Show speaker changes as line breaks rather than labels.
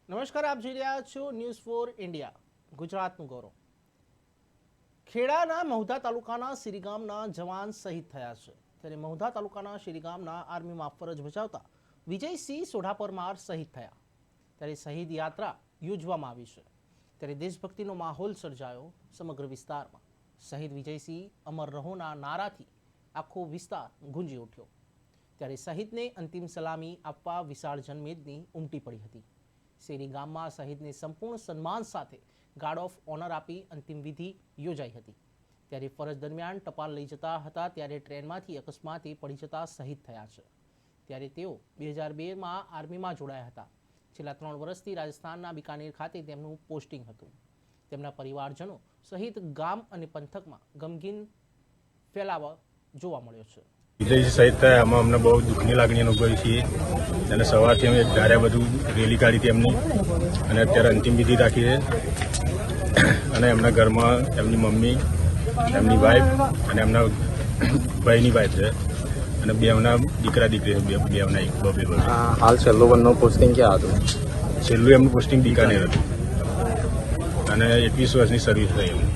નમસ્કાર, આપ જોઈ રહ્યા છો ન્યૂઝ ફોર ઇન્ડિયા, ગુજરાતનું ગૌરવ. ખેડાના મહુધા તાલુકાના શિરી ગામના જવાન શહીદ થયા છે. ત્યારે મહુધા તાલુકાના શિરી ગામના આર્મીમાં ફરજ બજાવતા વિજયસિંહ સોઢાપરમાર શહીદ થયા. ત્યારે શહીદ યાત્રા યોજવામાં આવી છે. ત્યારે દેશભક્તિનો માહોલ સર્જાયો સમગ્ર વિસ્તારમાં. શહીદ વિજયસિંહ અમર રહોના નારાથી આખો વિસ્તાર ગુંજી ઉઠ્યો. ત્યારે શહીદને અંતિમ સલામી આપવા વિશાળ જનમેદની ઉમટી પડી હતી. શેરી ગામમાં શહીદને સંપૂર્ણ સન્માન સાથે ગાર્ડ ઓફ ઓનર આપી અંતિમ વિધિ યોજાઈ હતી. ત્યારે ફરજ દરમિયાન ટપાલ લઈ જતા હતા ત્યારે ટ્રેનમાંથી અકસ્માતે પડી જતા શહીદ થયા છે. ત્યારે તેઓ 2002માં આર્મીમાં જોડાયા હતા. છેલ્લા 3 વર્ષથી રાજસ્થાનના બિકાનેર ખાતે તેમનું પોસ્ટિંગ હતું. તેમના પરિવારજનો સહિત ગામ અને પંથકમાં ગમગીન ફેલાવા જોવા મળ્યો છે.
વિજયસિંહ શહીદ થયા એમાં અમને બહુ દુઃખની લાગણી અનુભવી છીએ અને સવારથી અમે ધાર્યા બધું રેલી કાઢી હતી એમની અને અત્યારે અંતિમ વિધિ રાખી છે અને એમના ઘરમાં એમની મમ્મી, એમની વાઈફ અને એમના ભાઈની વાઈફ છે અને બેવના દીકરા દીકરી બેવના એક બબે.
હાલ છેલ્લું વનનું પોસ્ટિંગ ક્યાં હતું?
છેલ્લું એમનું પોસ્ટિંગ બિકાનેર હતું અને 21 વર્ષની સર્વિસ થઈ એમની.